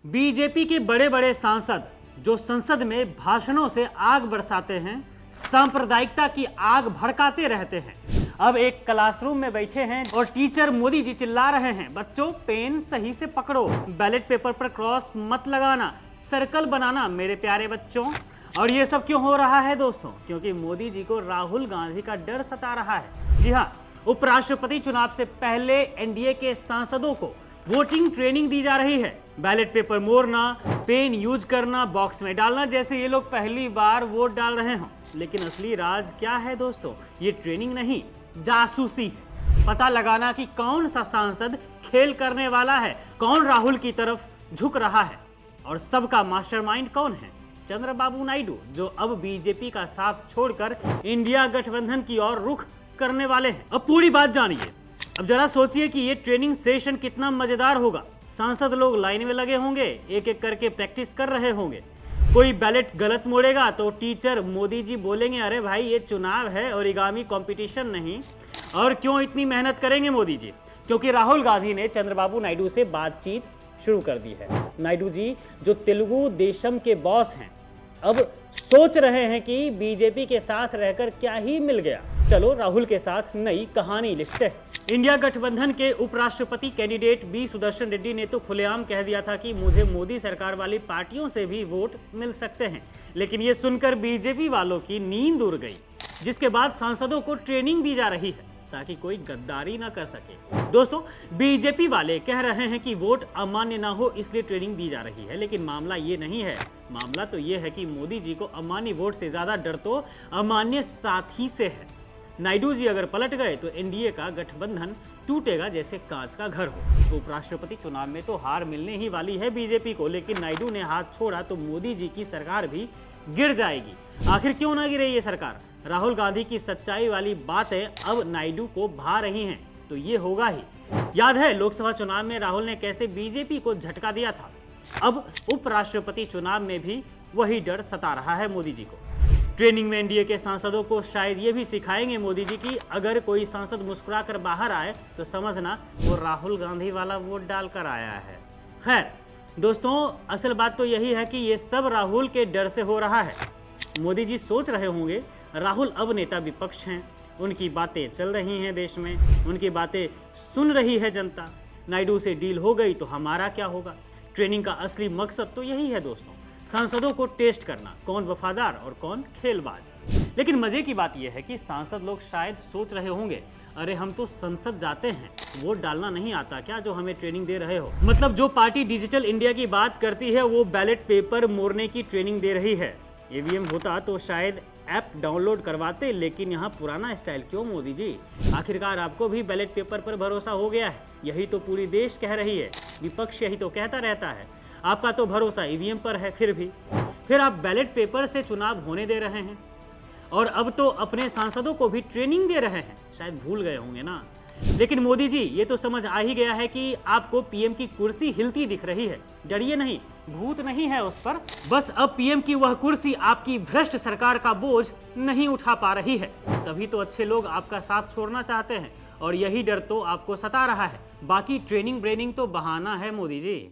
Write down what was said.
BJP के बड़े बड़े सांसद जो संसद में भाषणों से आग बरसाते हैं, सांप्रदायिकता की आग भड़काते रहते हैं, अब एक क्लासरूम में बैठे हैं और टीचर मोदी जी चिल्ला रहे हैं, बच्चों पेन सही से पकड़ो, बैलेट पेपर पर क्रॉस मत लगाना, सर्कल बनाना मेरे प्यारे बच्चों। और ये सब क्यों हो रहा है दोस्तों? क्योंकि मोदी जी को राहुल गांधी का डर सता रहा है। जी हाँ, उपराष्ट्रपति चुनाव से पहले एनडीए के सांसदों को वोटिंग ट्रेनिंग दी जा रही है। बैलेट पेपर मोड़ना, पेन यूज करना, बॉक्स में डालना, जैसे ये लोग पहली बार वोट डाल रहे हों। लेकिन असली राज क्या है दोस्तों? ये ट्रेनिंग नहीं, जासूसी है। पता लगाना कि कौन सा सांसद खेल करने वाला है, कौन राहुल की तरफ झुक रहा है, और सबका मास्टरमाइंड कौन है? चंद्रबाबू नायडू, जो अब बीजेपी का साथ छोड़कर इंडिया गठबंधन की ओर रुख करने वाले हैं। अब पूरी बात जानिए। अब जरा सोचिए कि ये ट्रेनिंग सेशन कितना मजेदार होगा। सांसद लोग लाइन में लगे होंगे, एक एक करके प्रैक्टिस कर रहे होंगे। कोई बैलेट गलत मोड़ेगा तो टीचर मोदी जी बोलेंगे, अरे भाई ये चुनाव है और आगामी कंपटीशन नहीं, और क्यों इतनी मेहनत करेंगे मोदी जी? क्योंकि राहुल गांधी ने चंद्रबाबू नायडू से बातचीत शुरू कर दी है। नायडू जी जो तेलुगु देशम के बॉस हैं, अब सोच रहे हैं कि बीजेपी के साथ रहकर क्या ही मिल गया, चलो राहुल के साथ नई कहानी लिखते हैं। इंडिया गठबंधन के उपराष्ट्रपति कैंडिडेट बी सुदर्शन रेड्डी ने तो खुलेआम कह दिया था कि मुझे मोदी सरकार वाली पार्टियों से भी वोट मिल सकते हैं। लेकिन ये सुनकर बीजेपी वालों की नींद उड़ गई, जिसके बाद सांसदों को ट्रेनिंग दी जा रही है ताकि कोई गद्दारी ना कर सके। दोस्तों, बीजेपी वाले कह रहे हैं कि वोट अमान्य ना हो इसलिए ट्रेनिंग दी जा रही है, लेकिन मामला ये नहीं है। मामला तो ये है कि मोदी जी को अमान्य वोट से ज्यादा डर तो अमान्य साथी से है। नायडू जी अगर पलट गए तो एनडीए का गठबंधन टूटेगा जैसे कांच का घर हो। उपराष्ट्रपति चुनाव में तो हार मिलने ही वाली है बीजेपी को, लेकिन नायडू ने हाथ छोड़ा तो मोदी जी की सरकार भी गिर जाएगी। आखिर क्यों ना गिरे ये सरकार? राहुल गांधी की सच्चाई वाली बातें अब नायडू को भा रही हैं, तो ये होगा ही। याद है लोकसभा चुनाव में राहुल ने कैसे बीजेपी को झटका दिया था? अब उपराष्ट्रपति चुनाव में भी वही डर सता रहा है मोदी जी को। ट्रेनिंग में एनडीए के सांसदों को शायद ये भी सिखाएंगे मोदी जी कि अगर कोई सांसद मुस्कुराकर बाहर आए तो समझना वो राहुल गांधी वाला वोट डालकर आया है। खैर दोस्तों, असल बात तो यही है कि ये सब राहुल के डर से हो रहा है। मोदी जी सोच रहे होंगे राहुल अब नेता विपक्ष हैं, उनकी बातें चल रही हैं देश में, उनकी बातें सुन रही है जनता। नायडू से डील हो गई तो हमारा क्या होगा? ट्रेनिंग का असली मकसद तो यही है दोस्तों, सांसदों को टेस्ट करना, कौन वफादार और कौन खेलबाज। लेकिन मजे की बात यह है कि सांसद लोग शायद सोच रहे होंगे, अरे हम तो संसद जाते हैं, वोट डालना नहीं आता क्या जो हमें ट्रेनिंग दे रहे हो? मतलब जो पार्टी डिजिटल इंडिया की बात करती है वो बैलेट पेपर मोड़ने की ट्रेनिंग दे रही है। ईवीएम होता तो शायद ऐप डाउनलोड करवाते, लेकिन यहाँ पुराना स्टाइल क्यों मोदी जी? आखिरकार आपको भी बैलेट पेपर पर भरोसा हो गया है, यही तो पूरी देश कह रही है, विपक्ष यही तो कहता रहता है। आपका तो भरोसा ईवीएम पर है, फिर आप बैलेट पेपर से चुनाव होने दे रहे हैं, और अब तो अपने सांसदों को भी ट्रेनिंग दे रहे हैं। शायद भूल गए होंगे ना। लेकिन मोदी जी ये तो समझ आ ही गया है कि आपको पीएम की कुर्सी हिलती दिख रही है। डरिए नहीं, भूत नहीं है उस पर, बस अब पीएम की वह कुर्सी आपकी भ्रष्ट सरकार का बोझ नहीं उठा पा रही है। तभी तो अच्छे लोग आपका साथ छोड़ना चाहते हैं, और यही डर तो आपको सता रहा है। बाकी ट्रेनिंग ब्रेनिंग तो बहाना है मोदी जी।